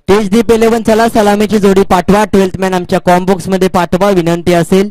तेजदीप 11 चला सलामीची जोडी पाठवा. 12th मॅन आमच्या कॉम्बॉक्स मध्ये पाठवा विनंती असेल.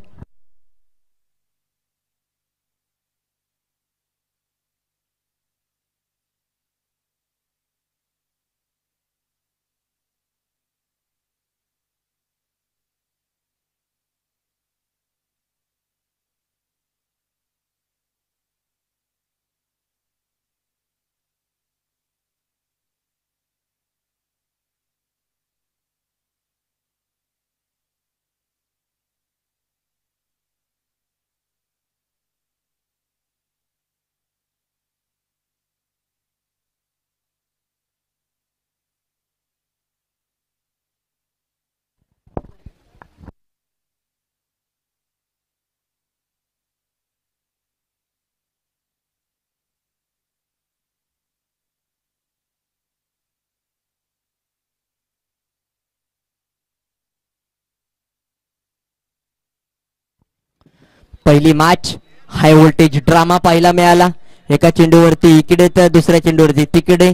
पहिली मॅच हाय व्होल्टेज ड्रामा पाहायला मिळाला. एका चेंडूवरती इकडे तर दुसऱ्या चेंडूवरती तिकडे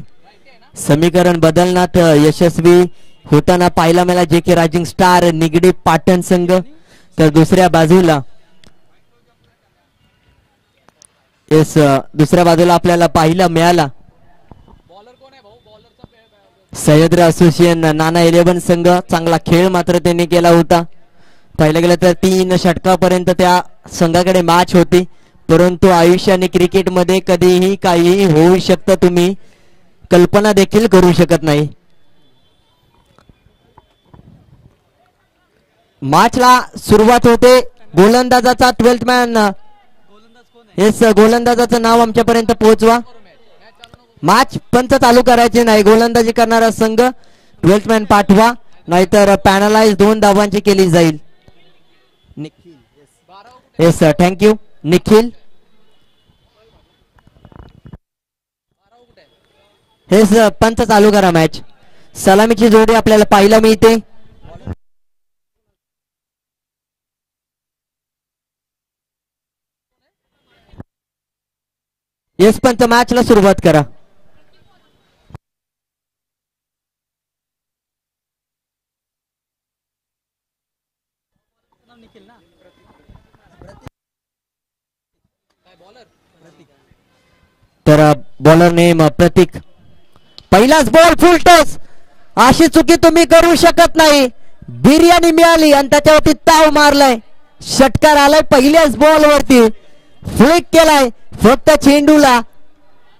समीकरण बदलण्यात यशस्वी होताना पाहायला मिळाला. जे के रायझिंग स्टार निगडी पाटण संघ. तर दुसऱ्या बाजूला आपल्याला पाहायला मिळाला सह्याद्री असोसिएशन नाना 11 संघ. चांगला खेळ मात्र त्यांनी केला होता. पाहिलं गेलं तर 3 षटकापर्यंत त्या संघाकडे मॅच होती. परंतु आयुष्य आणि क्रिकेटमध्ये कधीही काहीही होऊ शकतं, तुम्ही कल्पना देखील करू शकत नाही. मॅचला सुरुवात होते. गोलंदाजाचा 12th मॅन गोलंदाजाचं नाव आमच्यापर्यंत पोहोचवा. मॅच पंच चालू करायचे नाही. गोलंदाजी करणारा संघ 12th मॅन पाठवा, नाहीतर पॅनलाइज 2 धावांची केली जाईल. Yes sir, thank you Nikhil. हेच पंच चालू करा मॅच. सलामीची जोडी आपल्याला पाहायला मिळते. येस पंच, मॅचला सुरुवात करा. तर बॉलर नेम प्रतीक. पहिलाच बॉल फुल टॉस. अशी चुकी तुम्ही करू शकत नाही. बिर्याणी मिळाली आणि त्याच्यावरती ताव मारलाय. षटकार आलाय पहिल्याच बॉल वरती. फ्लिक केलाय फक्त चेंडूला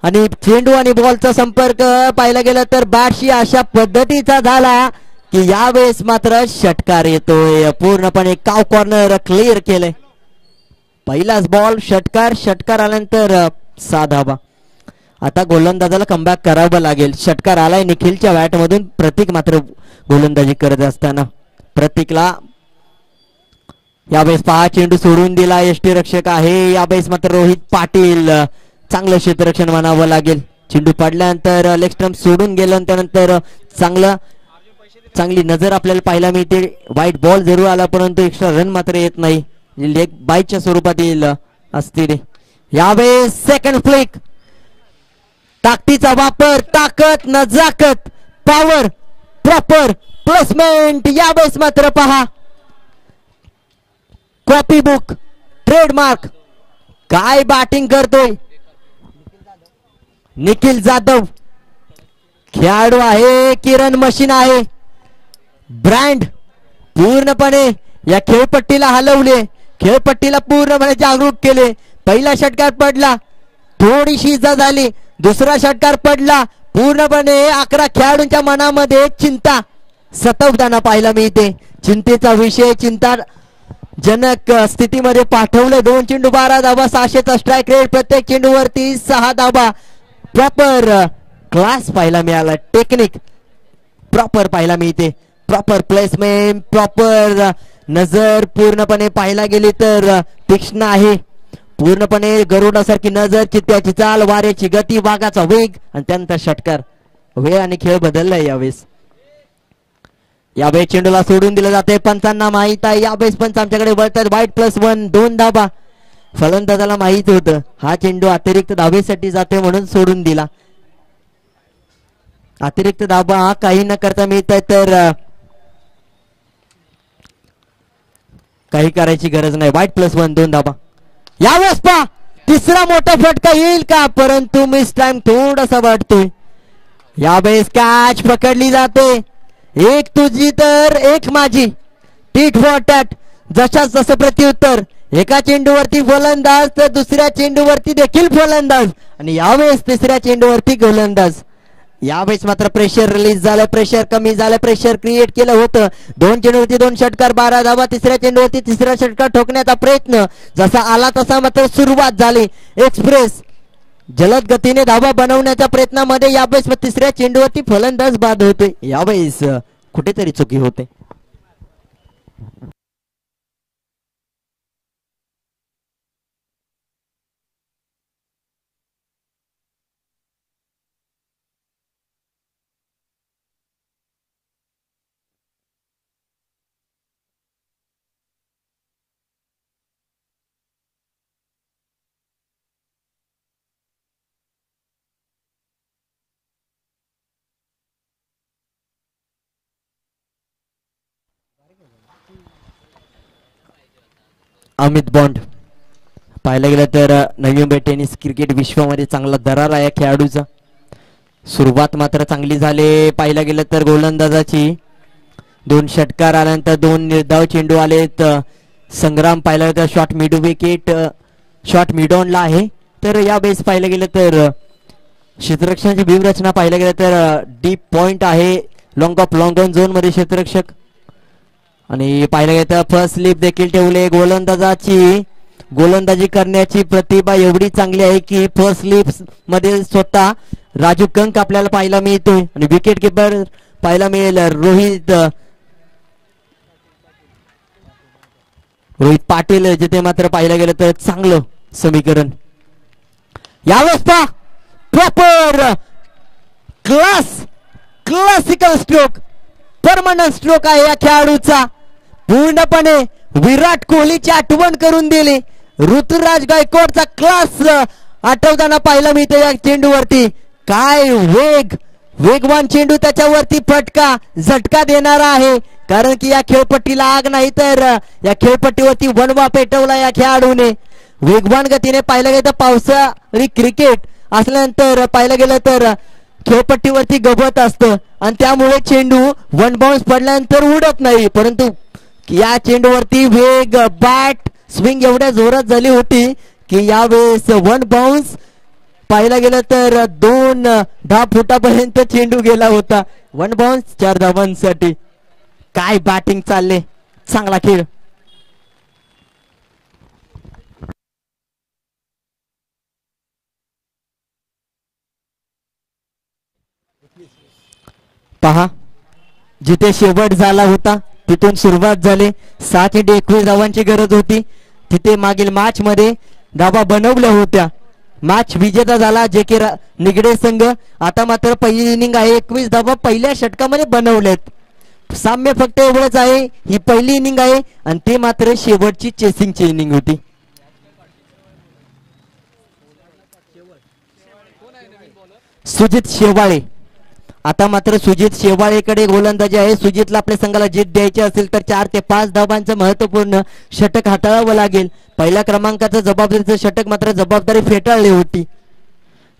आणि चेंडू आणि बॉलचा संपर्क पाहायला गेला तर बॅटशी अशा पद्धतीचा झाला की यावेळेस मात्र षटकार येतोय. पूर्णपणे काव कॉर्नर क्लिअर केलंय. पहिलाच बॉल षटकार. षटकार आल्यानंतर 6 धावा. आता गोलंदाजाला कमबॅक करावं लागेल. षटकार आलाय निखिलच्या बॅट मधून. प्रतीक मात्र गोलंदाजी करत असताना प्रतीकला यावेळेस 5 चेंडू सोडून दिला. यष्टीरक्षक आहे यावेळेस मात्र रोहित पाटील. चांगलं क्षेत्ररक्षण म्हणावं लागेल. चेंडू पडल्यानंतर लेग स्टंप सोडून गेलं. त्यानंतर चांगली नजर आपल्याला पाहायला मिळते. वाईट बॉल जरूर आला परंतु एक्स्ट्रा रन मात्र येत नाही. लेग बाईटच्या स्वरूपात येईल असतील. यावेळेस सेकंड फ्लिक. ताकदीचा वापर, ताकद, नजाकत, पॉवर, प्रॉपर प्लेसमेंट. यावेळेस मात्र पहा कॉपी बुक ट्रेडमार्क. काय बॅटिंग करतोय निखिल जाधव. खेळाडू आहे, किरण मशीन आहे. ब्रँड पूर्णपणे या खेळपट्टीला हलवले. खेळपट्टीला पूर्णपणे जागरूक केले. पहिला षटकार पडला, थोडीशी इजा झाली. दुसरा षटकार पडला, पूर्णपणे 11 खेळाडूंच्या मनामध्ये चिंता सतवताना पाहायला मिळते. चिंतेचा विषय, चिंताजनक स्थितीमध्ये पाठवले. 2 चेंडू 12 धावा, 600चा स्ट्राईक रेट. प्रत्येक चेंडूवरती 6 धावा. प्रॉपर क्लास पाहायला मिळाला. टेक्निक प्रॉपर पाहायला मिळते. प्रॉपर प्लेसमेंट, प्रॉपर नजर पूर्णपणे पाहायला गेली तर तीक्ष्ण आहे. पूर्णपणे गरुडासारखी नजर, चित्त्याची चाल, वाऱ्याची गती, वाघाचा वेग आणि त्यानंतर षटकार. वेळ आणि खेळ बदललाय यावेळेस. यावेळेस चेंडूला सोडून दिलं जाते. पंचांना माहित आहे यावेळेस पंच आमच्याकडे वळतात. वाईट +1 2 धावा. फलंदाजाला माहित होतं हा चेंडू अतिरिक्त धावेसाठी जाते म्हणून सोडून दिला. अतिरिक्त धाबा काही न करता मिळत आहे, तर काही करायची गरज नाही. वाईट +1 2 धाबा. यावेळेस पहा तिसरा मोठा फटका येईल का, परंतु मिस टाइम थोडासा वाटतोय. यावेळेस कॅच पकडली जाते. एक तुझी तर एक माझी, टीट फॉर टॅट. जशाच जसं प्रत्युत्तर. एका चेंडूवरती फलंदाज तर दुसऱ्या चेंडूवरती देखील फलंदाज, आणि यावेळेस तिसऱ्या चेंडूवरती गोलंदाज. यावेळेस मात्र प्रेशर रिलीज झालं, प्रेशर कमी झालं, प्रेशर क्रिएट केलं होतं. 2 चेंडूवरती 2 षटकार 12 धावा. तिसऱ्या चेंडूवरती तिसरा षटकार ठोकण्याचा प्रयत्न जसा आला तसा मात्र सुरुवात झाली. एक्सप्रेस जलद गतीने धावा बनवण्याच्या प्रयत्नामध्ये यावेळेस तिसऱ्या चेंडूवरती फलंदाज बाद होते. यावेळेस कुठेतरी चुकी होते. अमित बॉन्ड पाहायला गेलं तर नवी मुंबई टेनिस क्रिकेट विश्वामध्ये चांगला दरार आहे खेळाडूचा. सुरुवात मात्र चांगली झाली. पाहायला गेलं तर गोलंदाजाची 2 षटकार आल्यानंतर 2 निर्धाव चेंडू आलेत. संग्राम पाहायला गेलं तर short mid wicket, short mid ऑनला आहे. तर या बेस पाहायला गेलं तर क्षेत्ररक्षणाची व्यूहरचना पाहायला गेलं तर डीप पॉइंट आहे. Long of long on zone मध्ये क्षेत्ररक्षक, आणि पाहायला गेलं तर फर्स्ट स्लिप देखील ठेवले. गोलंदाजी करण्याची प्रतिभा एवढी चांगली आहे की फर्स्ट स्लिप मध्ये स्वतः राजू कंक आपल्याला पाहायला मिळतोय, आणि विकेट किपर पाहायला मिळेल रोहित पाटील, जिथे मात्र पाहायला गेलं तर चांगलं समीकरण. यावेळेस पहा proper classical stroke, permanent stroke आहे या खेळाडूचा. पूर्णपणे विराट कोहलीची आठवण करून दिली. ऋतुराज गायकवाडचा क्लास आठवताना पाहायला मिळते या चेंडूवरती. काय वेगवान चेंडू, त्याच्यावरती फटका झटका देणारा आहे, कारण की या खेळपट्टीला आग नाही तर या खेळपट्टीवरती वणवा पेटवला या खेळाडूने. वेगवान गतीने पाहिलं गेलं तर पावसाळी क्रिकेट असल्यानंतर पाहिलं गेलं तर खेळपट्टीवरती गवत असतं, आणि त्यामुळे चेंडू 1 बाउन्स पडल्यानंतर उडत नाही. परंतु या चेंडूवरती वेग, बॅट स्विंग एवढ्या जोरात झाली होती की यावेळेस 1 बाउन्स पाहायला गेलं तर 2-10 फुटापर्यंत चेंडू गेला होता. 1 बाउन्स 4 धावांसाठी. काय बॅटिंग चालले, चांगला खेळ. पहा जिथे शेवट झाला होता तिथून सुरुवात झाली. 6-21 धावांची गरज होती. तिथे मागील मॅच मध्ये धावा बनवल्या होत्या. मॅच विजेता झाला जे के निगडे संघ. आता मात्र पहिली इनिंग आहे. 21 धावा पहिल्या षटकामध्ये बनवल्यात. साम्य फक्त एवढंच आहे, ही पहिली इनिंग आहे आणि ते मात्र शेवटची चेसिंगची इनिंग होती. सुजित शेवाळे. आता मात्र सुजित शेवाळेकडे गोलंदाजी आहे. सुजितला आपल्या संघाला जीत द्यायची असेल तर 4 ते 5 धावांचं महत्वपूर्ण षटक हाताळावं लागेल. पहिल्या क्रमांकाचं जबाबदारीचं षटक मात्र जबाबदारी फेटाळली होती.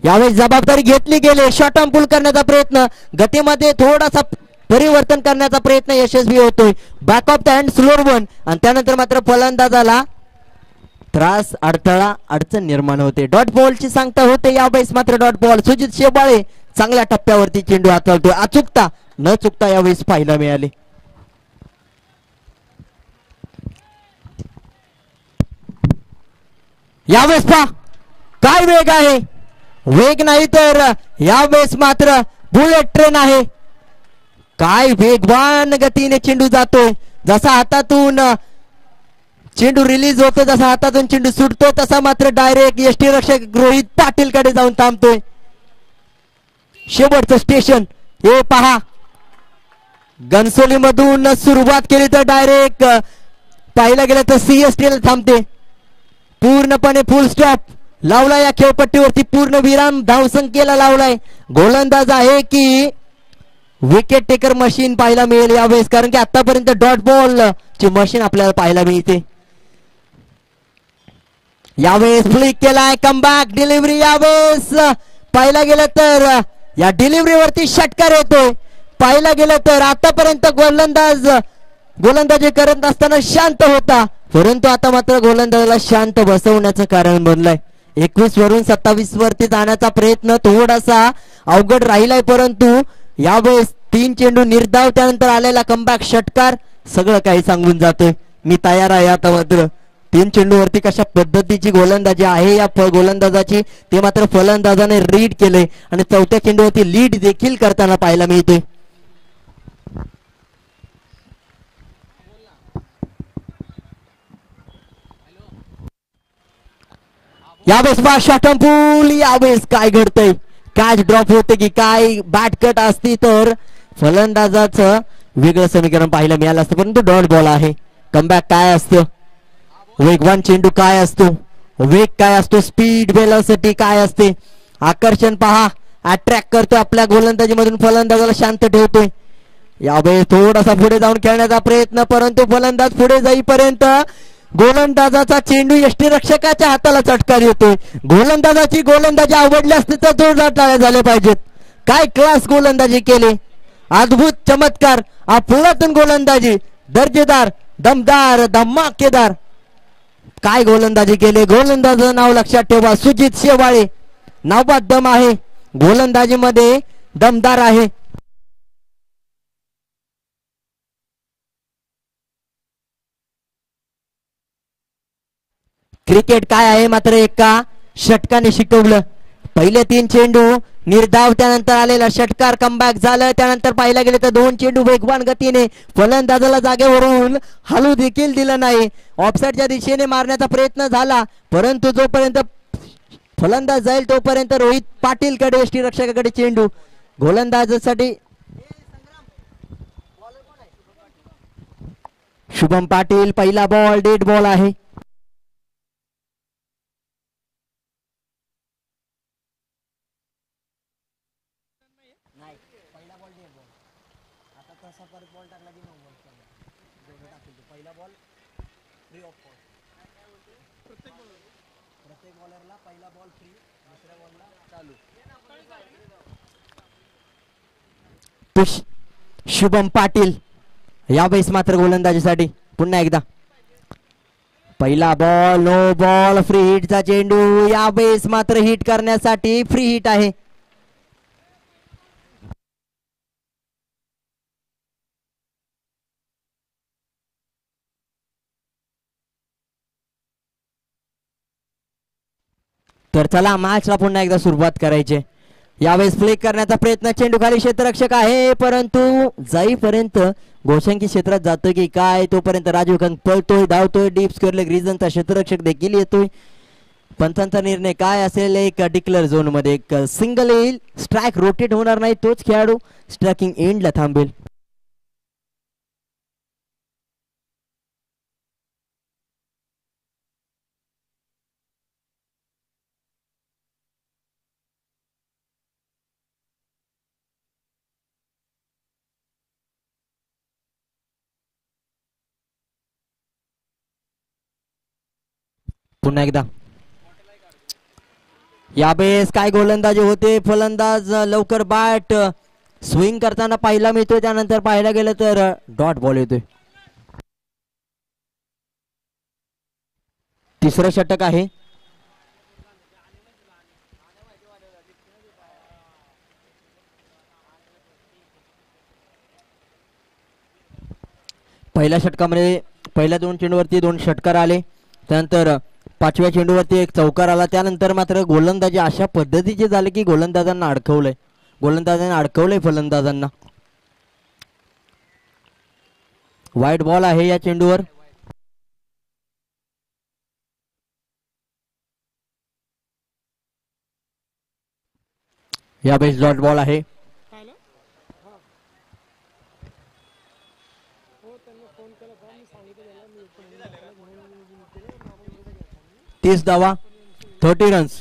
यावेळी जबाबदारी घेतली गेली. शॉर्ट आर्म पुल करण्याचा प्रयत्न, गतीमध्ये थोडासा परिवर्तन करण्याचा प्रयत्न यशस्वी होतोय. Back of the hand slower one, आणि त्यानंतर मात्र फलंदाजाला त्रास, अडथळा, अडचण निर्माण होते. डॉट बॉलची सांगता होते. यावेळेस मात्र डॉट बॉल. सुजित शेवाळे चांगल्या टप्प्यावरती चेंडू हाताळतोय. अचूकता न चुकता यावेळेस पाहायला मिळाले. यावेळेस पहा काय वेग आहे. वेग नाही तर यावेळेस मात्र बुलेट ट्रेन आहे. काय वेगवान गतीने चेंडू जातोय. जसा हातातून चेंडू रिलीज होतो, जसा हातातून चेंडू सुटतो, तसा मात्र डायरेक्ट यष्टीरक्षक रोहित पाटील कडे जाऊन थांबतोय. शेवटचं स्टेशन हे पहा. घनसोली मधून सुरुवात केली तर डायरेक्ट पाहिलं गेलं तर CST ला थांबते. पूर्णपणे फुल स्टॉप लावला या खेळपट्टीवरती. पूर्ण विराम धावसंख्येला लावलाय. गोलंदाज आहे की विकेट टेकर मशीन पाहायला मिळेल यावेळेस, कारण की आतापर्यंत डॉट बॉल ची मशीन आपल्याला पाहायला मिळते. यावेळेस फ्लिक केलाय, कमबॅक डिलिव्हरी. यावेळेस पाहायला गेलं तर या डिलिव्हरीवरती षटकार येतोय. पाहायला गेलं तर आतापर्यंत गोलंदाजी करत असताना शांत होता, परंतु आता मात्र गोलंदाजाला शांत बसवण्याचं कारण बनलंय. 21 वरून 27 वरती जाण्याचा प्रयत्न थोडासा अवघड राहिलाय, परंतु यावेळेस 3 चेंडू निर्धाव त्यानंतर आलेला कमबॅक षटकार सगळं काही सांगून जातोय. मी तयार आहे आता मात्र. 3 चेंडूवरती कशा पद्धतीची गोलंदाजी आहे या गोलंदाजाची ते मात्र फलंदाजाने रीड केले आणि 4थ्या चेंडूवरती लीड देखील करताना पाहायला मिळते. यावेळेस शॉटपूल. यावेळेस काय घडतंय, कॅच ड्रॉप होते की काय, बॅट कट असती तर फलंदाजाचं वेगळं समीकरण पाहायला मिळालं असतं, परंतु डॉट बॉल आहे. कमबॅक काय असतं, वेगवान चेंडू काय असतो, वेग काय असतो, स्पीड वेलोसिटी काय असते, आकर्षण पहा, अट्रॅक्ट करतो आपल्या गोलंदाजीमधून, फलंदाजाला शांत ठेवतोय. यावेळेस थोडासा पुढे जाऊन खेळण्याचा प्रयत्न, परंतु फलंदाज पुढे जाईपर्यंत गोलंदाजाचा चेंडू यष्टीरक्षकाच्या हाताला चटकार येतोय. गोलंदाजाची गोलंदाजी आवडली असते तर जोरदार टाळ्या झाल्या पाहिजेत. काय क्लास गोलंदाजी केली, अद्भुत चमत्कार, अफलातून गोलंदाजी, दर्जेदार, दमदार, धमाकेदार काय गोलंदाजी केली. गोलंदाजाचं नाव लक्षात ठेवा, सुजित शेवाळे. नावात दम आहे, गोलंदाजीमध्ये दमदार आहे. क्रिकेट काय आहे मात्र एका षटकाने शिकवलं. पहिले 3 चेंडू निर्धाव त्यानंतर आलेला षटकार, कमबॅक झालं. त्यानंतर पाहायला गेले तर 2 चेंडू वेगवान गतीने, फलंदाजाला जागेवरून हलू देखील दिलं नाही. ऑफसाईडच्या दिशेने मारण्याचा प्रयत्न झाला, परंतु जोपर्यंत फलंदाज जाईल तोपर्यंत रोहित पाटीलकडे, यष्टीरक्षकाकडे चेंडू. गोलंदाजासाठी शुभम पाटील. पहिला बॉल डेड बॉल आहे. शुभम पाटील यावेळेस मात्र गोलंदाजीसाठी पुन्हा एकदा पहिला बॉल, नो बॉल, फ्री हिटचा चेंडू. यावेळेस मात्र हिट करण्यासाठी फ्री हिट आहे. तर चला मॅचला पुन्हा एकदा सुरुवात करायची. यावेळेस फ्लिक करण्याचा प्रयत्न, चेंडू खाली क्षेत्ररक्षक आहे, परंतु जाईपर्यंत गोशंकी क्षेत्रात जातोय की काय तोपर्यंत राजीव खान पळतोय, धावतोय. डीप स्क्वेअर लेग रिजनचा क्षेत्ररक्षक देखील येतोय. पंचांचा निर्णय काय असेल, एक डिक्लेअर झोन मध्ये एक सिंगल येईल, स्ट्राइक रोटेट होणार नाही, तोच खेळाडू स्ट्रायकिंग एंडला थांबेल. पुन्हा एकदा यावेळेस काय गोलंदाजी होते, फलंदाज लवकर बॅट स्विंग करताना पाहायला मिळतोय. त्यानंतर पाहायला गेलं तर डॉट बॉल येतोय. तिसरं षटक आहे. पहिल्या षटकामध्ये पहिल्या 2 चेंडूवरती 2 षटकार आले, त्यानंतर 5व्या चेंडूवरती एक चौकार आला. त्यानंतर मात्र गोलंदाजी अशा पद्धतीचे झाले की गोलंदाजांना अडकवलंय फलंदाजांना. वाईट बॉल आहे या चेंडूवर. या बेस डॉट बॉल आहे. तीस धावा, 30 रन्स.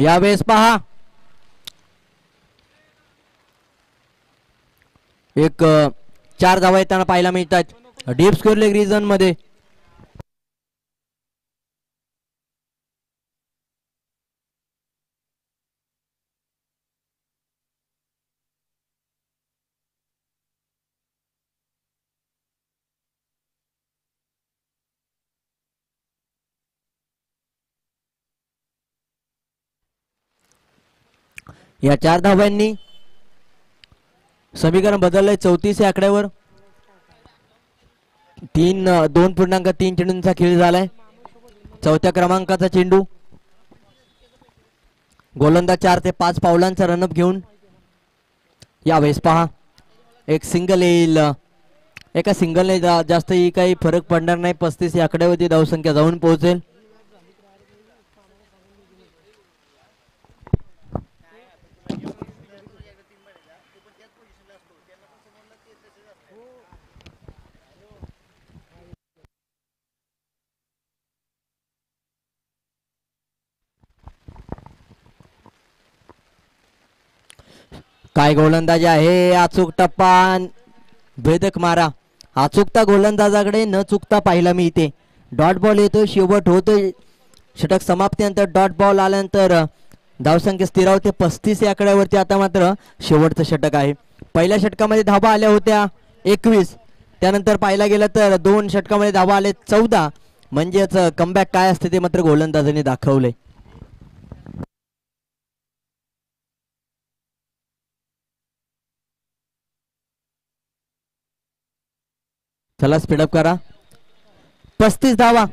यावेळेस पहा एक 4 धावा येताना पाहायला मिळतात डीप स्क्वेअर लेग रिजन मध्ये. या 4 धावांनी समीकरण बदललंय 34 या आकड्यावर. 2.3 चेंडूंचा खेळ झालाय. चौथ्या क्रमांकाचा चेंडू गोलंदाज 4 ते 5 पावलांचा रनअप घेऊन. यावेळेस पहा एक सिंगल येईल. एका सिंगलने जास्तही काही फरक पडणार नाही. 35 या आकड्यावरती धावसंख्या जाऊन पोहोचेल. काय गोलंदाजी आहे. अचूक टप्पा भेदक मारा. अचूकता गोलंदाजाकडे न चुकता पाहायला मिळते. डॉट बॉल येतो शेवट होतोय. षटक समाप्तीनंतर डॉट बॉल आल्यानंतर धावसंख्या स्थिरावते 35 या आकड्यावरती. आता मात्र शेवटचं षटक आहे. पहिल्या षटकामध्ये धावा आल्या होत्या 21. त्यानंतर पाहायला गेलं तर 2 षटकामध्ये धावा आले 14. म्हणजेच कमबॅक काय असते ते मात्र गोलंदाजाने दाखवले. चला स्पीडअप करा. 35 धावा.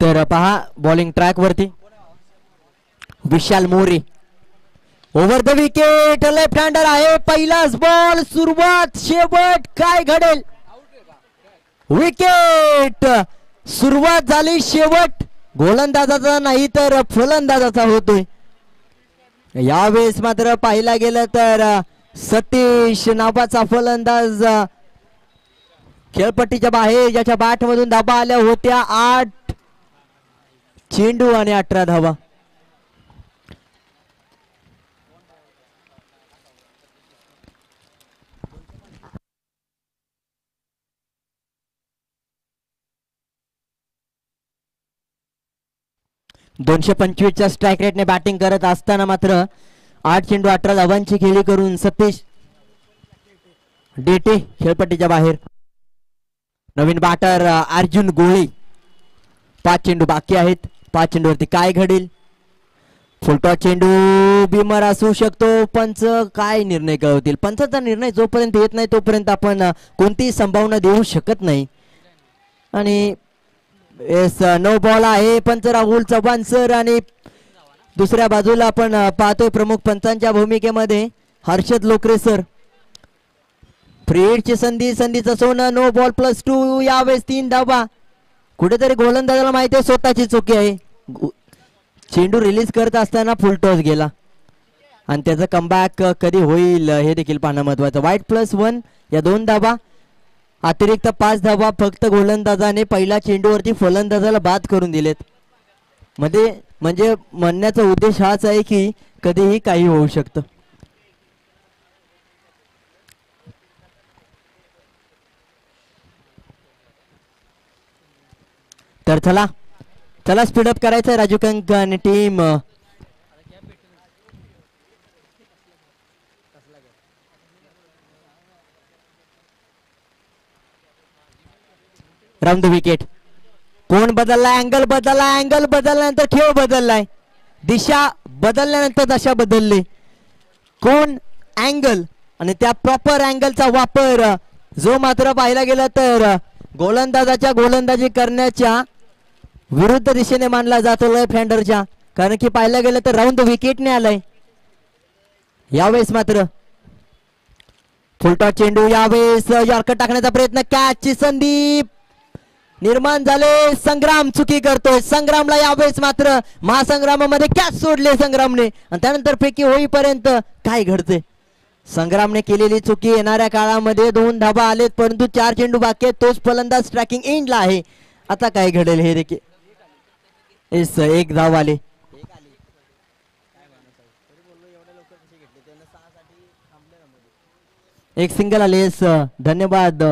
तर पहा बॉलिंग ट्रॅक वरती Vishal More over the wicket. Left hander आहे. पहिलाच बॉल. सुरुवात शेवट काय घडेल. विकेट. सुरुवात झाली शेवट गोलंदाजाचा नाही तर फलंदाजाचा होतोय. यावेळेस मात्र पाहिला गेलं तर सतीश नावाचा फलंदाज खेळपट्टीच्या बाहेर ज्याच्या बॅट मधून धावा आल्या होत्या 8 चेंडू आणि 18 धावा. .225च्या स्ट्राईक रेटने बॅटिंग करत असताना मात्र 8 चेंडू 18 धावांची खेळी करून सतीश डेटे खेळपट्टीच्या बाहेर. नवीन बॅटर अर्जुन गोळी. 5 चेंडू बाकी आहेत. 5 चेंडूवरती काय घडेल. फुलटॉस चेंडू बिमर असू शकतो. पंच काय निर्णय कळवतील. पंचाचा निर्णय जोपर्यंत येत नाही तोपर्यंत आपण कोणतीही संभावना देऊ शकत नाही. आणि नो बॉल आहे. पंच राहुल चव्हाण सर आणि दुसऱ्या बाजूला आपण पाहतोय प्रमुख पंचांच्या भूमिकेमध्ये हर्षद लोकरे सर. फ्री हिटची संधीचं सोनं. No ball +2. यावेळेस 3 धावा. कुठेतरी गोलंदाजाला माहिती आहे स्वतःची चुकी आहे. चेंडू रिलीज करत असताना फुल टॉस गेला आणि त्याचा कमबॅक कधी होईल हे देखील पाहणं महत्वाचं. वाईट +1 या 2 धावा. अतिरिक्त 5 धावा फक्त गोलंदाजाने पहिल्या चेंडूवरती फलंदाजाला बाद करून दिलेत. म्हणजे म्हणण्याचा उद्देश हाच आहे की कधीही काही होऊ शकतं. तर चला स्पीडअप करायचं राजू कंक आणि टीम. Round the wicket. कोण बदललाय? अँगल बदलला. अँगल बदलल्यानंतर खेळ बदललाय. दिशा बदलल्यानंतर दशा बदलली. कोण? अँगल. आणि त्या प्रॉपर अँगलचा वापर जो मात्र पाहायला गेला तर गोलंदाजाच्या गोलंदाजी करण्याच्या विरुद्ध दिशेने मानला जातो लेफ्ट हँडरच्या. कारण की पाहायला गेलं तर राऊंड विकेटने आलाय. यावेळेस मात्र फुलटॉस चेंडू. यावेळेस यॉर्कर टाकण्याचा प्रयत्न. कॅचची संधी निर्माण झाले. संग्राम चुकी करतोय. संग्रामला यावेळेस मात्र महासंग्रामामध्ये कॅच सोडले संग्रामने. आणि त्यानंतर फेकी होईपर्यंत काय घडते? संग्रामने केलेली चुकी. येणाऱ्या काळामध्ये 2 धाबा आलेत परंतु 4 चेंडू बाकी आहेत. तोच फलंदाज ट्रॅकिंग एंडला आहे. आता काय घडेल हे देखील. एक धाव आले. एक सिंगल आले. धन्यवाद.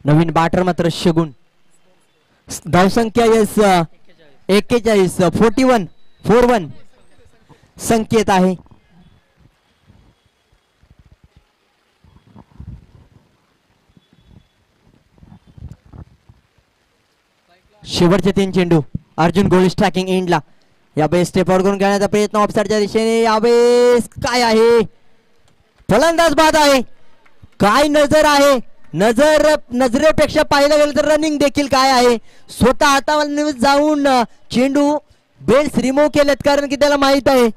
नवीन बॅटर मात्र शगुन. धावसंख्या 41 41 संकेत आहे. शेवटचे 3 चेंडू. अर्जुन गोलिश ट्रॅकिंग एंडला. यावेळेस स्टेप आउट करून खेळण्याचा प्रयत्न ऑफसाईडच्या दिशेने. यावेळेस काय आहे? फलंदाज बाद आहे. काय नजर आहे? नजरेपेक्षा पाहिलं गेलं तर रनिंग देखील काय आहे? स्वतः हातावर जाऊन चेंडू बेल्स रिमूव्ह केलेत. कारण की त्याला माहित आहे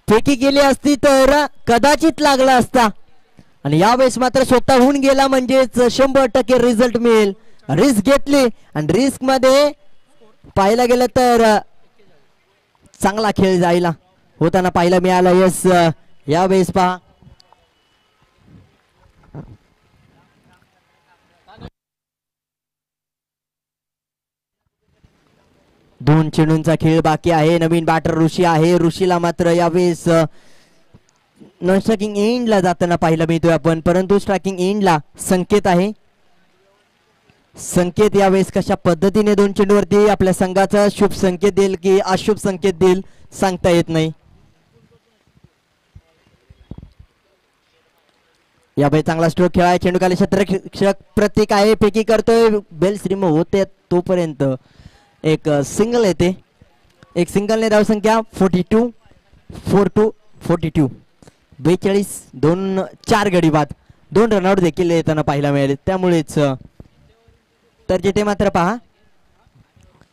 फेकी केली असती तर कदाचित लागला असता. आणि यावेळेस मात्र स्वतःहून गेला म्हणजेच 100% रिझल्ट मिळेल. रिस्क घेतली आणि रिस्क मध्ये पाहायला गेलं तर चांगला खेळ जायला होताना पाहायला मिळाला. यस यावेळेस पहा दोन चेंडूंचा खेळ बाकी आहे. नवीन बॅटर ऋषी आहे. ऋषीला मात्र यावेळेस नॉन स्ट्रायकिंग एंडला जाताना पाहायला मिळतोय आपण. परंतु स्ट्रायकिंग एंडला संकेत आहे. संकेत यावेळेस कशा पद्धतीने 2 चेंडूवरती आपल्या संघाचा शुभ संकेत देईल की अशुभ संकेत देईल सांगता येत नाही. यावेळी चांगला स्ट्रोक खेळाय. चेंडू खाली क्षेत्ररक्षक प्रतीक आहे. फेकी करतोय. बेल्स रिमूव्ह होते तोपर्यंत एक सिंगल येते. एक सिंगलने धावसंख्या 42 42 42 4 गडी बाद. 2 रनआउट देखील येताना पाहायला मिळाले. त्यामुळेच तर जिथे मात्र पहा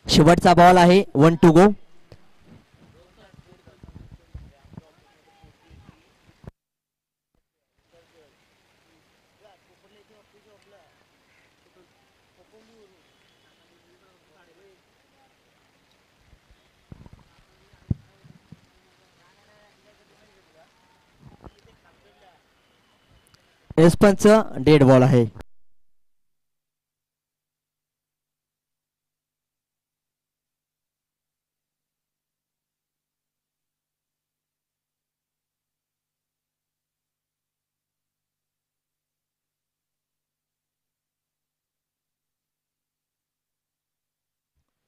शेवटचा बॉल आहे. 1 to go. एस्पनच डेड बॉल आहे.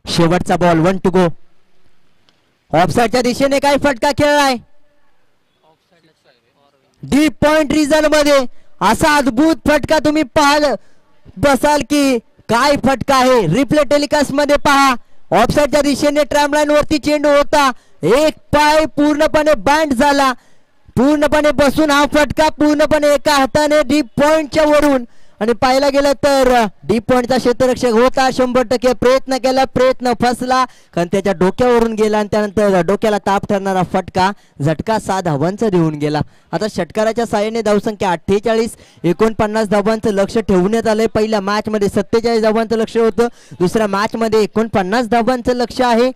शेवटचा बॉल 1 to go. ऑफसाईडच्या दिशेने काय फटका खेळलाय. डीप पॉइंट रिझन मध्ये असा अद्भुत फटका तुम्ही पाहाल बसाल की काय फटका आहे. रिप्ले टेलिकास्ट मध्ये पहा. ऑफसाईडच्या दिशेने ट्रॅमलाईन वरती चेंडू होता. एक पाय पूर्णपणे बँड झाला. पूर्णपणे बसून हा फटका पूर्णपणे एका हाताने डीप पॉइंटच्या वरून. आणि पाहायला गेलं तर डीप पॉइंटचा क्षेत्ररक्षक होता. 100% प्रयत्न केला. प्रयत्न फसला कारण त्याच्या डोक्यावरून गेला. आणि त्यानंतर डोक्याला ताप ठरणारा फटका झटका 6 धावांचा देऊन गेला. आता षटकाराच्या साहाय्याने धावसंख्या 48 49 धावांचं लक्ष ठेवण्यात आलंय. पहिल्या मॅच मध्ये 47 धावांचं लक्ष होतं. दुसऱ्या मॅच मध्ये 49 धावांचं लक्ष आहे.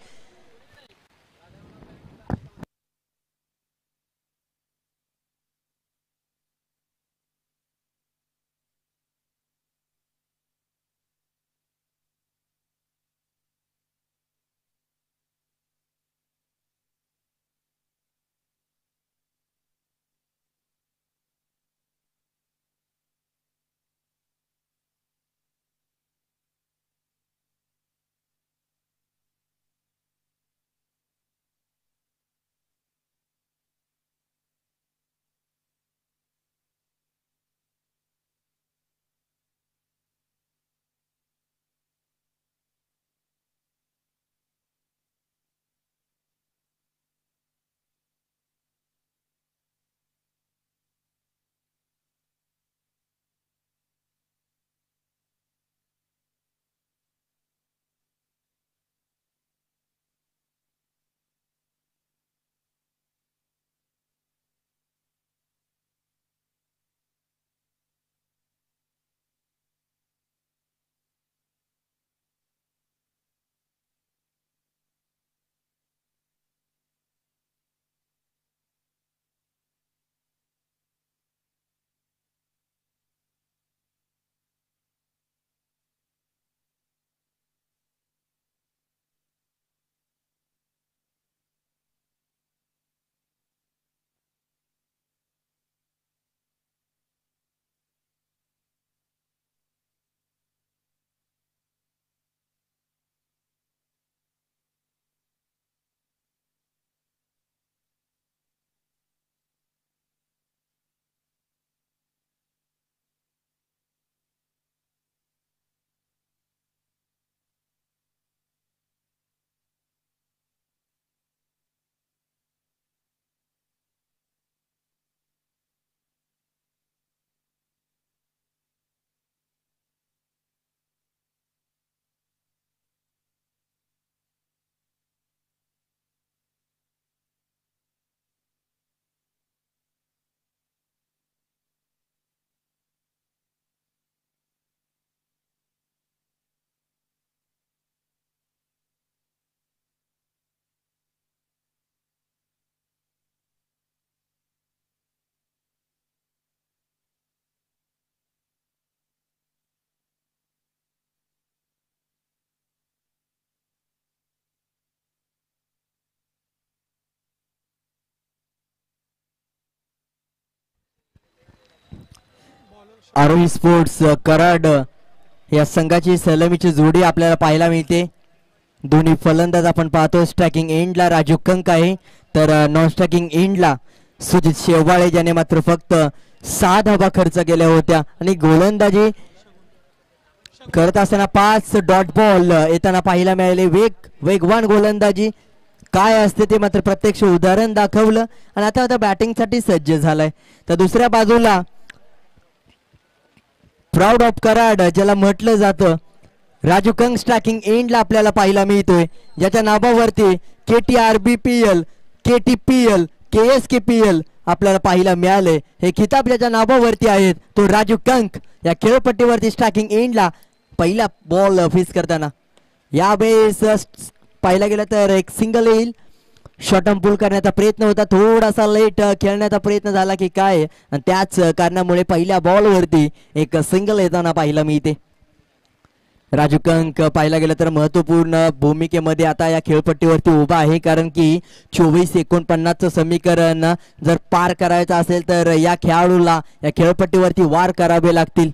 आरोही स्पोर्ट्स कराड या संघाची सलामीची जोडी आपल्याला पाहायला मिळते. दोन्ही फलंदाज आपण पाहतो. स्ट्रायकिंग एंडला राजू कंक आहे, तर नॉन स्ट्रायकिंग एंडला सुजित शेवाळे, ज्याने मात्र फक्त 6 धावा खर्च केल्या होत्या. आणि गोलंदाजी करत असताना 5 डॉट बॉल येताना पाहायला मिळाले. वेगवान गोलंदाजी काय असते ते मात्र प्रत्यक्ष उदाहरण दाखवलं आणि आता बॅटिंगसाठी सज्ज झालाय. तर दुसऱ्या बाजूला प्राऊड ऑफ कराड ज्याला म्हटलं जातं, राजू कंक स्ट्रायकिंग एंडला आपल्याला पाहायला मिळतोय, ज्याच्या नावावरती KTRBPL, KTPL, KSKPL आपल्याला पाहायला मिळाले. हे खिताब ज्याच्या नावावरती आहेत तो राजू कंक या खेळपट्टीवरती स्ट्रायकिंग एंडला पहिला बॉल फेस करताना. यावेळेस पाहायला गेलं तर एक सिंगल येईल. शॉर्ट पुल करण्याचा प्रयत्न होता, थोडासा लेट खेळण्याचा प्रयत्न झाला की काय, आणि त्याच कारणामुळे पहिल्या बॉलवरती एक सिंगल येताना पाहायला मिळते. राजू कंक पाहायला गेलं तर महत्वपूर्ण भूमिकेमध्ये आता या खेळपट्टीवरती उभा आहे, कारण की 24-49चं समीकरण जर पार करायचं असेल तर या खेळाडूला या खेळपट्टीवरती वार करावे लागतील.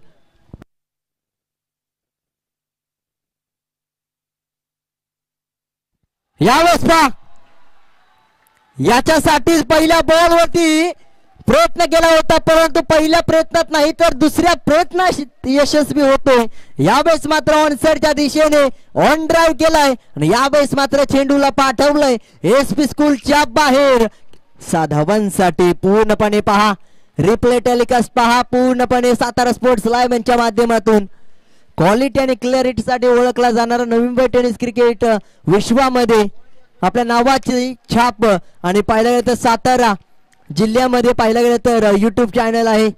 यावेळेस पहा, याच्यासाठीच पहिल्या बॉलवरती प्रयत्न केला होता, परंतु पहिल्या प्रयत्नात नाही तर दुसऱ्या प्रयत्नात यशस्वी होतोय. यावेळेस मात्र ऑनसाइडच्या दिशेने ऑन ड्राईव्ह केलाय आणि यावेळेस मात्र चेंडूला पाठवलंय SP स्कूलच्या बाहेर. 6 धावांसाठी पूर्णपणे पहा, रिप्ले टेलिकास्ट पहा पूर्णपणे सातारा स्पोर्ट्स लाईव्ह यांच्या माध्यमातून. क्वालिटी आणि क्लॅरिटीसाठी ओळखला जाणारा नवी मुंबई टेनिस क्रिकेट विश्वामध्ये आपल्या नावाची छाप आणि पाहिलं गेलं तर सातारा जिल्ह्यामध्ये पाहिलं गेलं तर YouTube चॅनल आहे.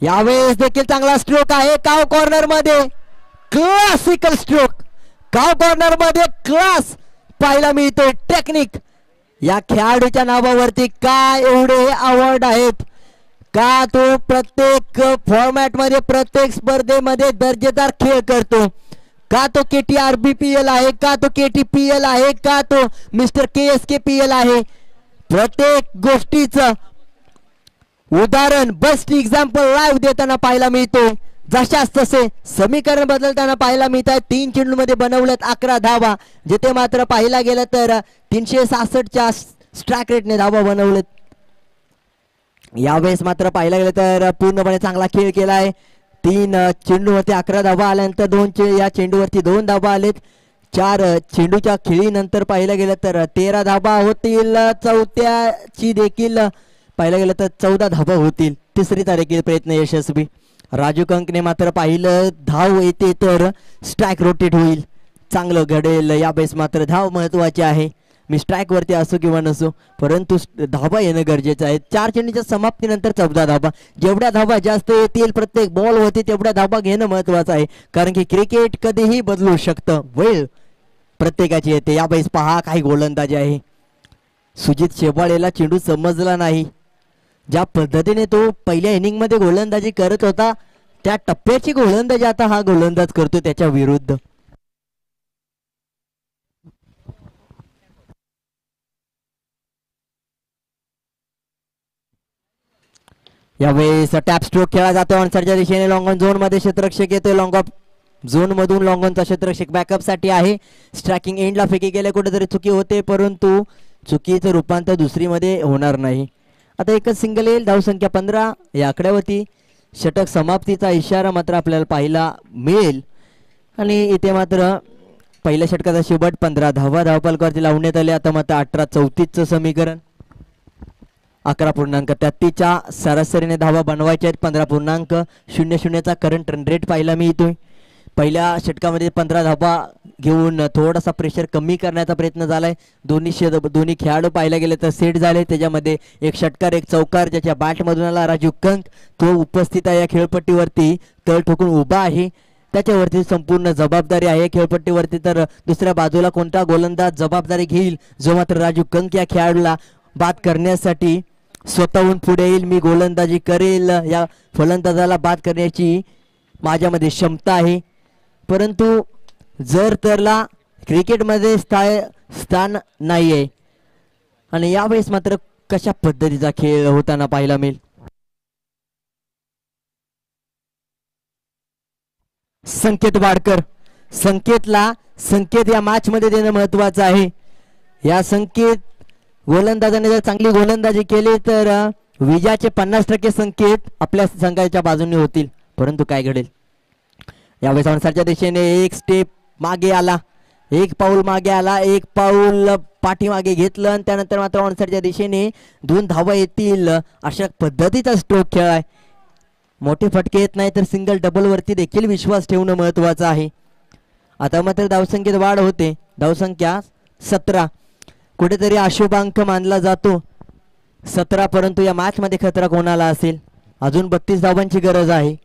यावेळेस देखील चांगला स्ट्रोक आहे काव कॉर्नर मध्ये, क्लासिकल स्ट्रोक. काव कॉर्नर मध्ये क्लास पाहायला मिळतोय. टेक्निक या खेळाडूच्या नावावरती काय एवढे अवॉर्ड आहेत का? तो प्रत्येक फॉर्मॅट मध्ये प्रत्येक स्पर्धेमध्ये दर्जेदार खेळ करतो का? तो KTRBPL आहे का? तो KTPL आहे का? तो मिस्टर KSKPL आहे? प्रत्येक गोष्टीचं उदाहरण बेस्ट एक्झाम्पल लाईव्ह देताना पाहायला मिळतो. जशाच तसे समीकरण बदलताना पाहायला मिळत आहे. 3 चेंडूमध्ये बनवलेत 11 धावा, जिथे मात्र पाहायला गेलं तर 366च्या स्ट्राईक रेटने धावा बनवलेत. यावेळेस मात्र पाहायला गेलं तर पूर्णपणे चांगला खेळ केलाय. 3 चेंडूवरती 11 धावा आल्यानंतर या चेंडूवरती 2 धावा आलेत. 4 चेंडूच्या खेळीनंतर पाहिलं गेलं तर 13 धावा होतील. चौथ्याची देखील पाहिलं गेलं तर 14 धावा होतील. तिसरीचा देखील प्रयत्न यशस्वी. राजू कंकने मात्र पाहिलं धाव येते तर स्ट्राईक रोटेट होईल, चांगलं घडेल. यावेळेस मात्र धाव महत्वाची आहे. मी स्ट्राईक वरती असो किंवा नसो, परंतु धावा येणं गरजेचं आहे. 4 चेंडूच्या समाप्तीनंतर 14 धावा, जेवढ्या धावा जास्त येतील प्रत्येक बॉल होती तेवढ्या धावा घेणं महत्वाचं आहे, कारण की क्रिकेट कधीही बदलू शकतं. वेळ प्रत्येकाची येते. यावेळेस पहा काही गोलंदाजी आहे. सुजित शेवाळेला चेंडू समजला नाही. ज्या पद्धतीने तो पहिल्या इनिंग मध्ये गोलंदाजी करत होता त्या टप्प्याची गोलंदाजी आता हा गोलंदाज करतो त्याच्या विरुद्ध. यावेळेस टॅप स्ट्रोक खेळला जातो ऑनसाइडच्या दिशेने. लॉंग ऑन झोन मध्ये क्षेत्ररक्षक येतोय. लॉंग ऑफ झोन मधून लॉंग ऑनचा क्षेत्ररक्षक बॅकअप साठी आहे. स्ट्रायकिंग एंडला फेकी गेले, कुठेतरी चुकी होते, परंतु चुकीचं रूपांतर दुसरी मध्ये होणार नाही. आता एकच सिंगल येईल. धावसंख्या 15 या आकड्यावरती. षटक समाप्तीचा इशारा मात्र आपल्याला पाहायला मिळेल. आणि इथे मात्र पहिल्या षटकाचा शेवट 15 धावा धावफलकावरती लावण्यात आले. आता मात्र 18-34चं समीकरण. 11.33च्या सरासरीने धावा बनवायच्या आहेत. 15.00चा करंट रन रेट पाहायला मिळतोय. पहिल्या षटकामध्ये 15 धावा घेऊन थोडासा प्रेशर कमी करण्याचा प्रयत्न झालाय. दोन्ही खेळाडू पाहायला गेले तर सेट झाले. त्याच्यामध्ये एक षटकार एक चौकार ज्याच्या बॅटमधून आला राजू कंक, तो उपस्थित आहे या खेळपट्टीवरती. तळ ठोकून उभा आहे, त्याच्यावरती संपूर्ण जबाबदारी आहे खेळपट्टीवरती. तर दुसऱ्या बाजूला कोणता गोलंदाज जबाबदारी घेईल, जो मात्र राजू कंक या खेळाडूला बाद करण्यासाठी स्वतःहून पुढे येईल. मी गोलंदाजी करेल, या फलंदाजाला बाद करण्याची माझ्यामध्ये क्षमता आहे, परंतु जर त्याला क्रिकेटमध्ये स्थान नाही आहे. आणि यावेळेस मात्र कशा पद्धतीचा खेळ होताना पाहायला मिळेल. संकेत वाडकर. संकेतला संकेत या मॅच मध्ये देणं महत्वाचं आहे. या संकेत गोलंदाजाने जर चांगली गोलंदाजी केली तर विजयाचे 50% संकेत आपल्या संघाच्या बाजूने होतील. परंतु काय घडेल यावेळेस ऑनसाइडच्या दिशेने एक स्टेप मागे आला, एक पाऊल मागे आला, एक पाऊल पाठीमागे घेतलं आणि त्यानंतर मात्र ऑनसाइडच्या दिशेने 2 धावा येतील अशा पद्धतीचा स्ट्रोक खेळ आहे. मोठे फटके येत नाही तर सिंगल डबल वरती देखील विश्वास ठेवणं महत्वाचं आहे. आता मात्र धावसंख्येत वाढ होते. धावसंख्या 17 कुठेतरी अशुभांक मानला जातो 17. परंतु या मॅच मध्ये खतरा कोणाला असेल. अजून 32 धावांची गरज आहे.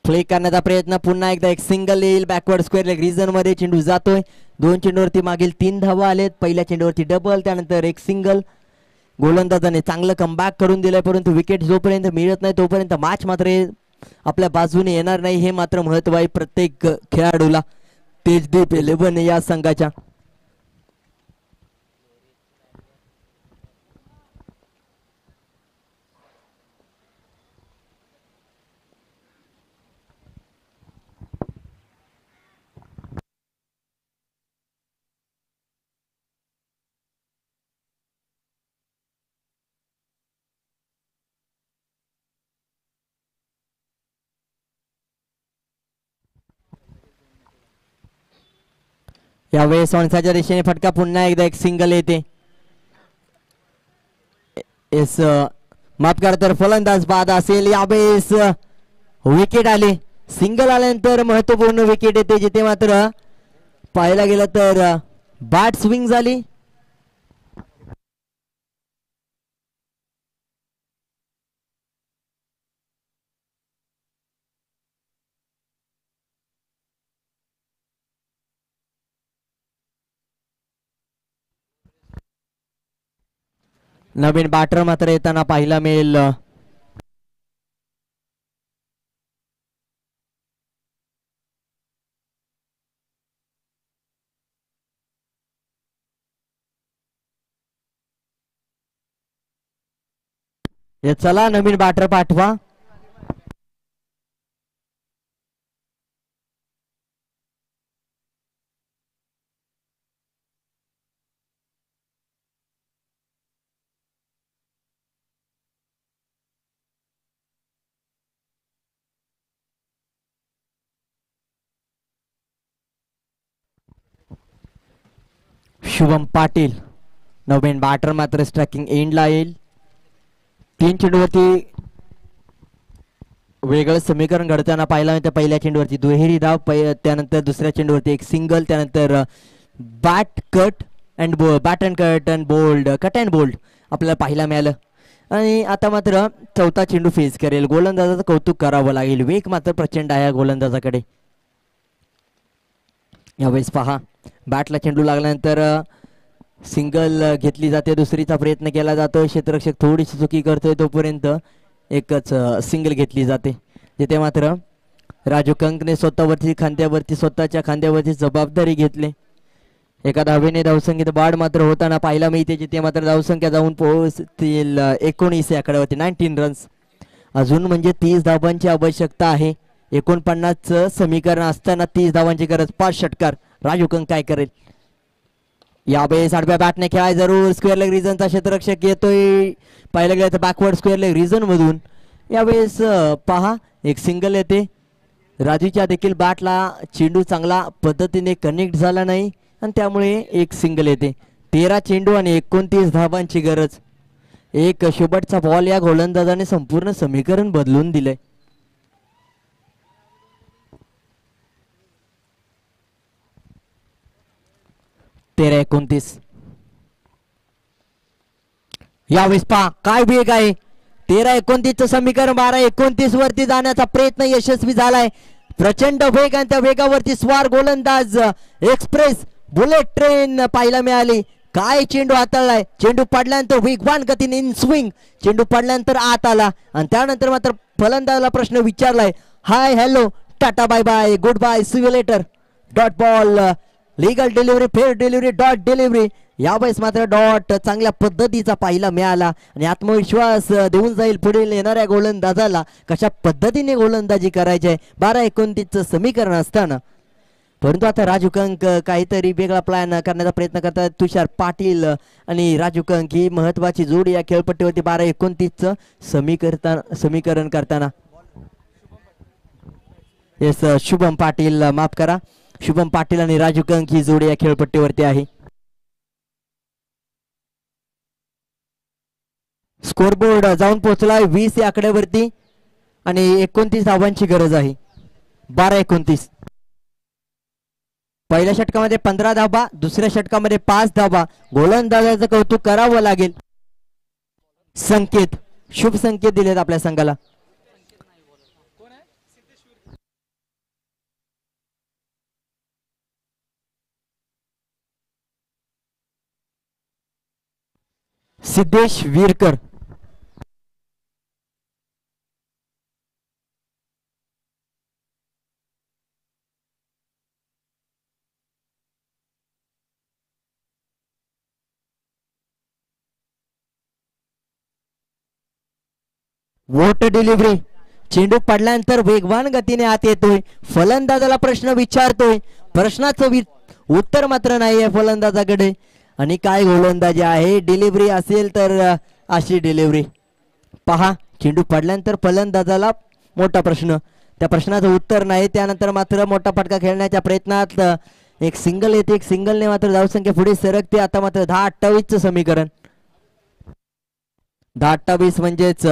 प्ले करण्याचा प्रयत्न पुन्हा एकदा एक सिंगल येईल बॅकवर्ड स्क्वेअर लेग रिजन मध्ये. चेंडू जातोय 2 चेंडूवरती मागील 3 धावा आलेत. पहिल्या चेंडूवरती डबल त्यानंतर एक सिंगल. गोलंदाजाने चांगलं कमबॅक करून दिलंय परंतु विकेट जोपर्यंत मिळत नाही तोपर्यंत मॅच मात्र आपल्या बाजूने येणार नाही हे मात्र महत्व आहे प्रत्येक खेळाडूला. तेजदीप 11 या संघाच्या. यावेळेस ऑनसाइडच्या दिशेने फटका पुन्हा एकदा एक सिंगल येते. माफ करा तर फलंदाज बाद असेल. यावेळेस विकेट आले. सिंगल आल्यानंतर महत्वपूर्ण विकेट येते जिथे मात्र पाहायला गेलं तर बॅट स्विंग झाली. नवीन बॅटर मात्र येताना पाहायला मिळेल. चला नवीन बॅटर पाठवा. शुभम पाटील नवीन बॅटर मात्र स्ट्रायकिंग एंडला येईल. 3 चेंडूवरती वेगळं समीकरण घडताना पाहिलं मिळतं. पहिल्या चेंडूवरती दुहेरी धाव, त्यानंतर दुसऱ्या चेंडूवरती एक सिंगल, त्यानंतर बॅट कट अँड बोल्ड आपल्याला पाहायला मिळालं. आणि आता मात्र चौथा चेंडू फेस करेल. गोलंदाजाचं कौतुक करावं लागेल. वेग मात्र प्रचंड आहे गोलंदाजाकडे. यावेळेस पहा बॅटला चेंडू लागल्यानंतर सिंगल घेतली जाते. दुसरीचा प्रयत्न केला जातो. क्षेत्ररक्षक थोडीशी चुकी करतोय तोपर्यंत एकच सिंगल घेतली जाते. जिथे मात्र राजू कंकने स्वतःच्या खांद्यावरती जबाबदारी घेतली. एका धावेने धावसंख्येत वाढ मात्र होताना पाहायला मिळते. जिथे मात्र धावसंख्या जाऊन पोहोचतील 19 आकड्यावरती 19 रन्स. अजून म्हणजे 30 धावांची आवश्यकता आहे. 49चं समीकरण असताना 30 धावांची गरज. 5 षटकार. राजू कंक काय करेल. यावेळेस आडव्या बॅटने खेळाय जरूर. स्क्वेअर लेग रिजनचा क्षेत्ररक्षक येतोय. पाहिलं गेलं तर बॅकवर्ड स्क्वेअर लेग रिजन मधून. यावेळेस पहा एक सिंगल येते. राजूच्या देखील बॅटला चेंडू चांगला पद्धतीने कनेक्ट झाला नाही आणि त्यामुळे एक सिंगल येते. 13 चेंडू आणि 29 धावांची गरज. एक शेवटचा बॉल या गोलंदाजाने संपूर्ण समीकरण बदलून दिलंय. तेरा 29. यावेळेस पहा काय वेग आहे. 13-29चं समीकरण 12-29 वरती जाण्याचा प्रयत्न यशस्वी झालाय. प्रचंड वेग आणि त्या वेगावरती स्वार गोलंदाज एक्सप्रेस बुलेट ट्रेन पाहायला मिळाली. काय चेंडू हाताळलाय. चेंडू पडल्यानंतर वेगवान गतीने इन स्विंग. चेंडू पडल्यानंतर आत आला आणि त्यानंतर मात्र फलंदाजाला प्रश्न विचारलाय. Hi hello tata bye bye goodbye see you later dot ball legal delivery fair delivery dot delivery यावेळेस मात्र डॉट चांगल्या पद्धतीचा पाहिला मिळाला आणि आत्मविश्वास देऊन जाईल पुढील येणाऱ्या गोलंदाजाला कशा पद्धतीने गोलंदाजी करायची आहे. 12-29चं समीकरण असताना परंतु आता राजू कंक काहीतरी वेगळा प्लॅन करण्याचा प्रयत्न करतात. तुषार पाटील आणि राजू कंक ही महत्वाची जोडी या खेळपट्टीवरती 12-29चं समीकरण करताना. येस शुभम पाटील, माफ करा, शुभम पाटील आणि राजू कंक ही जोडी या खेळपट्टीवरती आहे. स्कोरबोर्ड जाऊन पोहोचलाय 20 या आकड्यावरती आणि 29 धावांची गरज आहे. 12-29. पहिल्या षटकामध्ये 15 धावा, दुसऱ्या षटकामध्ये 5 धावा. गोलंदाजाचं कौतुक करावं लागेल. संकेत, शुभ संकेत दिलेत आपल्या संघाला. सिद्धेश वीरकर, वोट डिलिव्हरी. चेंडू पडल्यानंतर वेगवान गतीने आत येतोय. फलंदाजाला प्रश्न विचारतोय, प्रश्नाचं उत्तर मात्र नाहीये फलंदाजाकडे. आणि काय गोलंदाजी आहे. डिलिव्हरी असेल तर अशी डिलिव्हरी पहा. चेंडू पडल्यानंतर फलंदाजाला मोठा प्रश्न, त्या प्रश्नाचं उत्तर नाही. त्यानंतर मात्र मोठा फटका खेळण्याच्या प्रयत्नात एक सिंगल येते. एक सिंगलने मात्र धावसंख्या पुढे सरकते. आता मात्र 10-28चं समीकरण. 10-28 म्हणजेच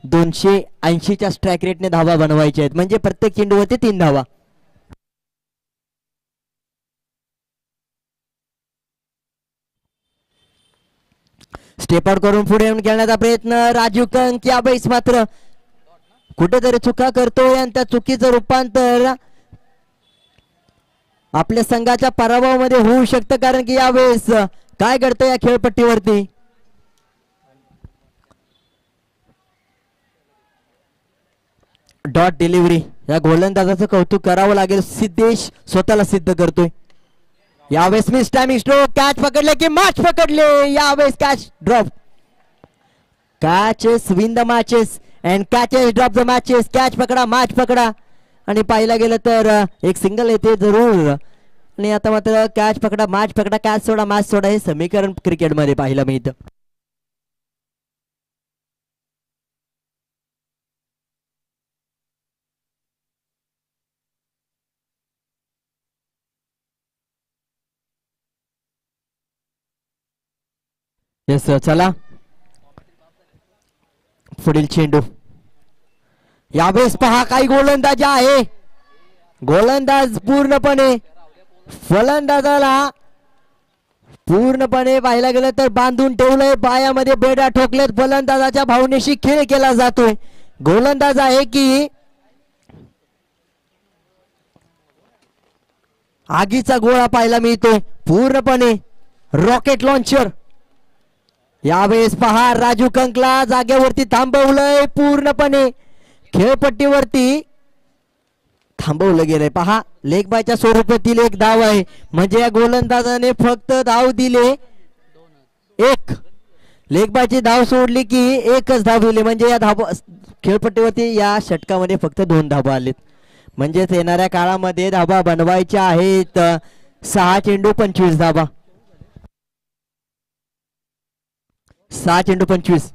280च्या स्ट्राईक रेटने धावा बनवायच्या आहेत. म्हणजे प्रत्येक चेंडूवरती 3 धावा. स्टेप आउट करून पुढे येऊन खेळण्याचा प्रयत्न. राजू कंक यावेळेस मात्र कुठेतरी चुका करतोय आणि त्या चुकीचं रूपांतर आपल्या संघाच्या पराभवामध्ये होऊ शकतं. कारण की यावेळेस काय घडतं या खेळपट्टीवरती. Dot delivery. या गोलंदाजाचं कौतुक करावं लागेल. सिद्धेश स्वतःला सिद्ध करतोय. यावेळेस मिस टायमिंग स्ट्रोक. कॅच पकडले की मॅच पकडले. यावेळेस catch drop. Catches win the matches and catches drop the matches. Catch पकडा, मॅच पकडा. आणि पाहायला गेलं तर एक सिंगल येते जरूर. आणि आता मात्र कॅच पकडा, मॅच पकडा, कॅच सोडा, मॅच सोडा हे समीकरण क्रिकेटमध्ये पाहायला मिळतं. येस चला पुढील चेंडू. यावेळेस पहा काही गोलंदाजी आहे. गोलंदाज पूर्णपणे फलंदाजाला पूर्णपणे पाहायला गेलं तर बांधून ठेवलंय. पायामध्ये बेडा ठोकलेत. फलंदाजाच्या भावनेशी खेळ केला जातोय. गोलंदाज आहे की आगीचा गोळा पाहायला मिळतोय. पूर्णपणे रॉकेट लॉन्चर. यावेळेस पहा राजू कंकला जागेवरती थांबवलंय. पूर्णपणे खेळपट्टीवरती थांबवलं गेलंय. पहा लेग बायच्या स्वरूपातील एक धाव आहे. म्हणजे या गोलंदाजाने फक्त धाव दिले एक. लेग बायची धाव सोडली की एकच धाव दिली. म्हणजे या धाव खेळपट्टीवरती या षटकामध्ये फक्त 2 धावा आलेत. म्हणजेच येणाऱ्या काळामध्ये धावा बनवायच्या आहेत 6 चेंडू 25 धावा. 6 चेंडू 25.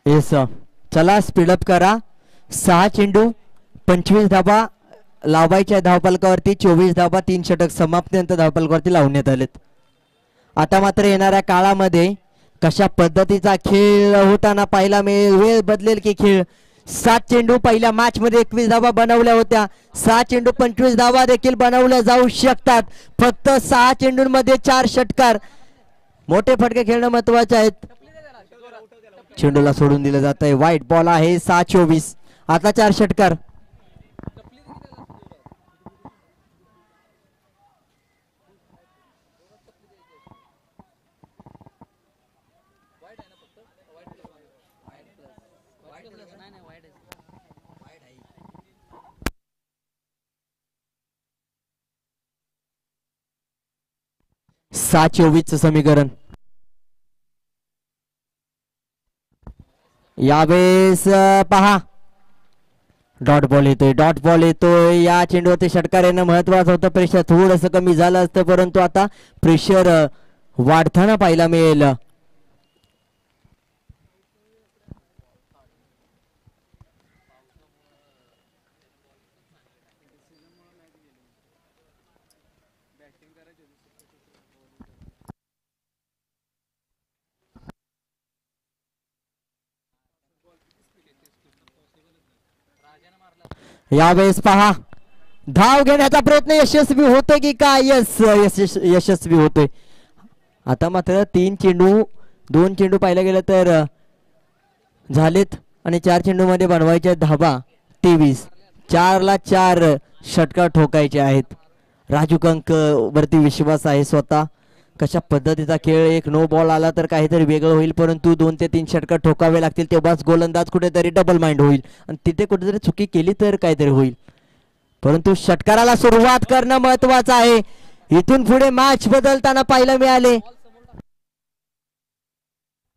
येस चला स्पीडअप करा. 6 चेंडू 25 धाबा लावायच्या धावफलकावरती, 24 धाबा, 3 षटक समाप्तीनंतर धावफलकावरती लावण्यात आलेत. आता मात्र येणाऱ्या काळामध्ये कशा पद्धतीचा खेळ होताना पाहायला मिळेल, वेळ बदलेल की खेळ. 7 चेंडू पहिल्या मॅच मध्ये 21 धावा बनवल्या होत्या, 6 चेंडू 25 धावा देखील बनवल्या जाऊ शकतात. फक्त 6 चेंडूंमध्ये 4 षटकार. मोठे फटके खेळणं महत्वाचे आहेत. चेंडूला सोडून दिलं जात आहे, वाईट बॉल आहे. 6-24 आता 4 षटकार. सात 24 समीकरण. यावेळेस पहा डॉट बॉल येतोय, डॉट बॉल येतोय. या चेंडूवरती षटकार येणं महत्वाचं होतं. प्रेशर थोडंसं कमी झालं असतं, परंतु आता प्रेशर वाढताना पाहायला मिळेल. यावेळेस पहा धाव घेण्याचा प्रयत्न यशस्वी होतोय की काय? यशस्वी होतोय. आता मात्र 3 चेंडू 2 चेंडू पाहिलं गेलं तर झालेत आणि 4 चेंडू मध्ये बनवायचे धाबा 23. 4 ला 4 षटकार ठोकायचे आहेत. राजू कंक वरती विश्वास आहे स्वतः. कशा पद्धतीचा खेळ, एक नो बॉल आला तर काहीतरी वेगळं होईल, परंतु 2 ते 3 षटकार ठोकावे लागतील, तेव्हाच गोलंदाज कुठेतरी डबल माइंड होईल आणि तिथे कुठेतरी चुकी केली तर काहीतरी होईल. परंतु षटकाराला सुरुवात करणं महत्वाचं आहे. इथून पुढे मॅच बदलताना पाहायला मिळाले.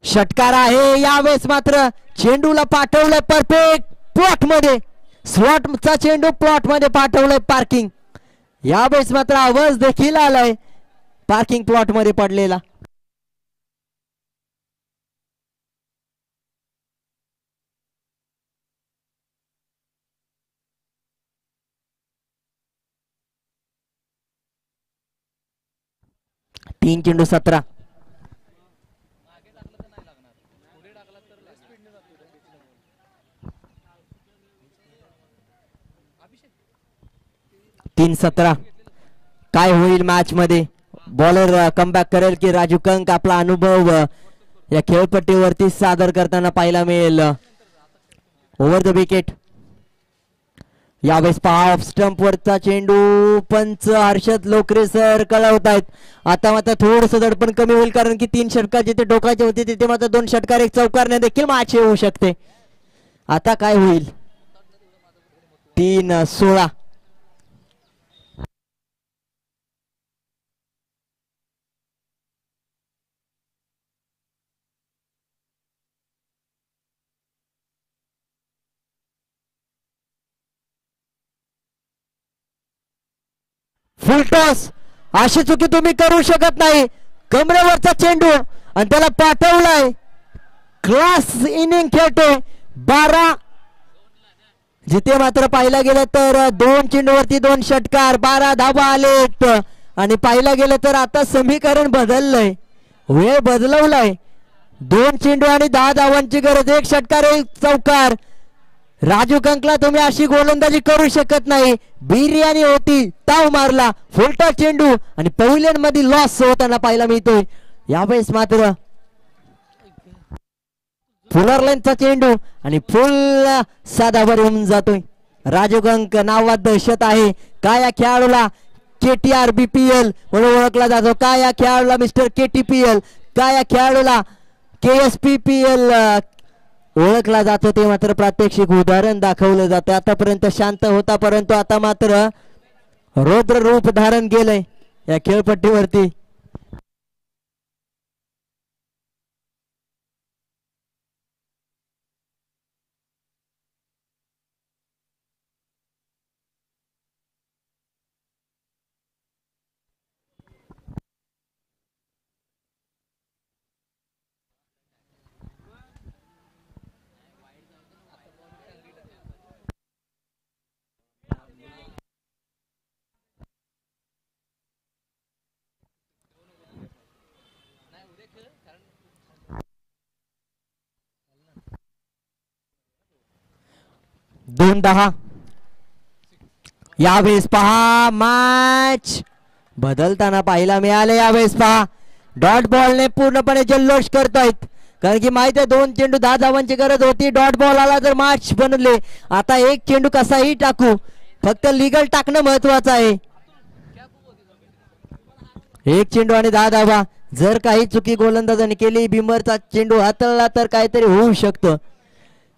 षटकार आहे. यावेळेस मात्र चेंडूला पाठवलंय परफेक्ट प्लॉट मध्ये, स्लॉटचा चेंडू प्लॉट मध्ये पाठवलंय पार्किंग. यावेळेस मात्र आवाज देखील आलाय पार्किंग प्लॉट मध्ये पडलेला. तीन चेंडू 17. तीन 17 काय होईल मॅच मध्ये? बॉलर कमबॅक करेल की राजू कंक आपला अनुभव या खेळपट्टीवरती सादर करताना पाहायला मिळेल. Over the wicket. यावेळेस पहा ऑफ स्टंप वरचा चेंडू, पंच हर्षद लोकरे सर कळवतायत. आता मात्र थोडस दडपण कमी होईल, कारण की 3 षटकार जिथे टोकायचे होते तिथे मात्र 2 षटकार 1 चौकारने देखील मॅच होऊ शकते. आता काय होईल? 3-16. फुल टॉस. अशी चुकी तुम्ही करू शकत नाही. कमरेवरचा चेंडू आणि त्याला पाठवलाय. क्लास इनिंग खेळतोय 12. जिथे मात्र पाहिलं गेलं तर 2 चेंडूवरती 2 षटकार, 12 धावा आलेत. आणि पाहिलं गेलं तर आता समीकरण बदललंय, वेळ बदलवलाय. 2 चेंडू आणि 10 धावांची गरज, 1 षटकार 1 चौकार. राजू कंकला तुम्ही अशी गोलंदाजी करू शकत नाही. बिर्याणी होती, ताव मारला, फुलटा चेंडू आणि पहिल्यान मध्ये लॉस होताना पाहायला मिळतोय. यावेळेस मात्र फुलर लाईनचा चेंडू आणि फुल साधावर येऊन जातोय. राजू कंक नावात दहशत आहे. काय या खेळाडूला KTR BPL म्हणून ओळखला जातो, काय या खेळाडूला मिस्टर KTPL, काय या खेळाडूला KSPPL ओळखला जातो. ते मात्र प्रात्यक्षिक उदाहरण दाखवलं जातं. आतापर्यंत शांत होता, परंतु आता मात्र रौद्र रूप धारण केलंय या खेळपट्टीवरती. 9-10. यावेळेस पहा मॅच बदलताना पाहायला मिळाले. यावेळेस पहा डॉट बॉलने पूर्णपणे जल्लोष करतायत, कारण की माहित आहे 2 चेंडू 10 धावांची गरज होती. डॉट बॉल आला तर मॅच बनले. आता एक चेंडू कसाही टाकू, फक्त लीगल टाकणं महत्वाचं आहे. एक चेंडू आणि 10 धावा. जर काही चुकी गोलंदाजाने केली, बिमरचा चेंडू हाताळला तर काहीतरी होऊ शकतं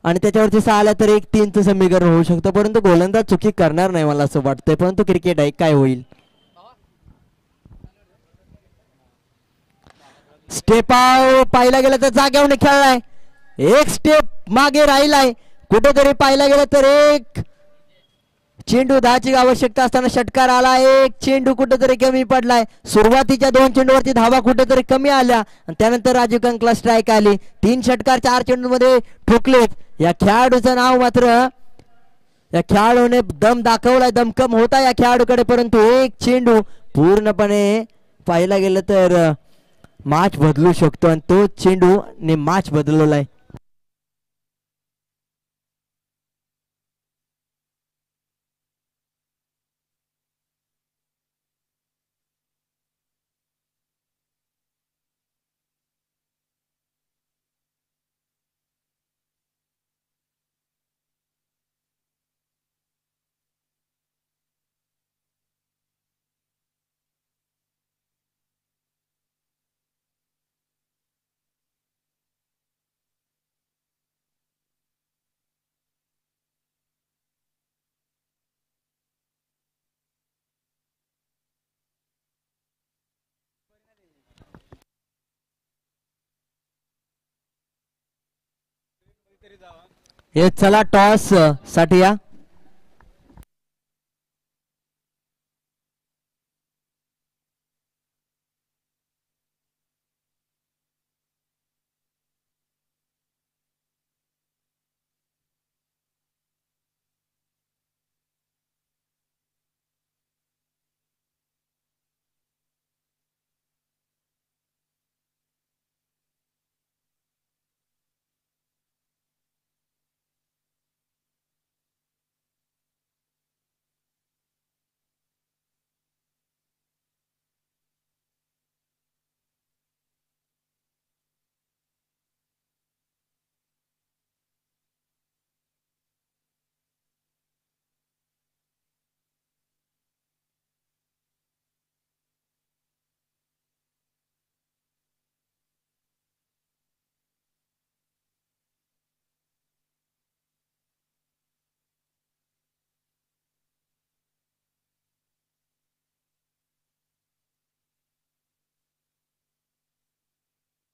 आणि त्याच्यावरती 6 आला तर 1-3चं समीकरण होऊ शकतं, परंतु गोलंदाज चुकी करणार नाही मला असं वाटतंय. परंतु क्रिकेट आहे, काय होईल. स्टेप आउट पाहिला गेलं तर जाग्यावर खेळलाय. एक स्टेप मागे राहिलाय. कुठेतरी पाहिला गेलं तर एक चेंडू 10ची आवश्यकता असताना षटकार आला. एक चेंडू कुठेतरी कमी पडलाय. सुरुवातीच्या 2 चेंडूवरती धावा कुठेतरी कमी आल्या आणि त्यानंतर राजीव कंकला स्ट्राईक आली. 3 षटकार 4 चेंडूमध्ये ठोकलेत. या खेळाडूचं नाव मात्र, या खेळाडूने दम दाखवलाय, दमकम होता या खेळाडूकडे, परंतु एक चेंडू पूर्णपणे पाहिला गेलं तर मॅच बदलू शकतो आणि तो चेंडू ने मॅच बदलवलाय. हे चला टॉस साठी या.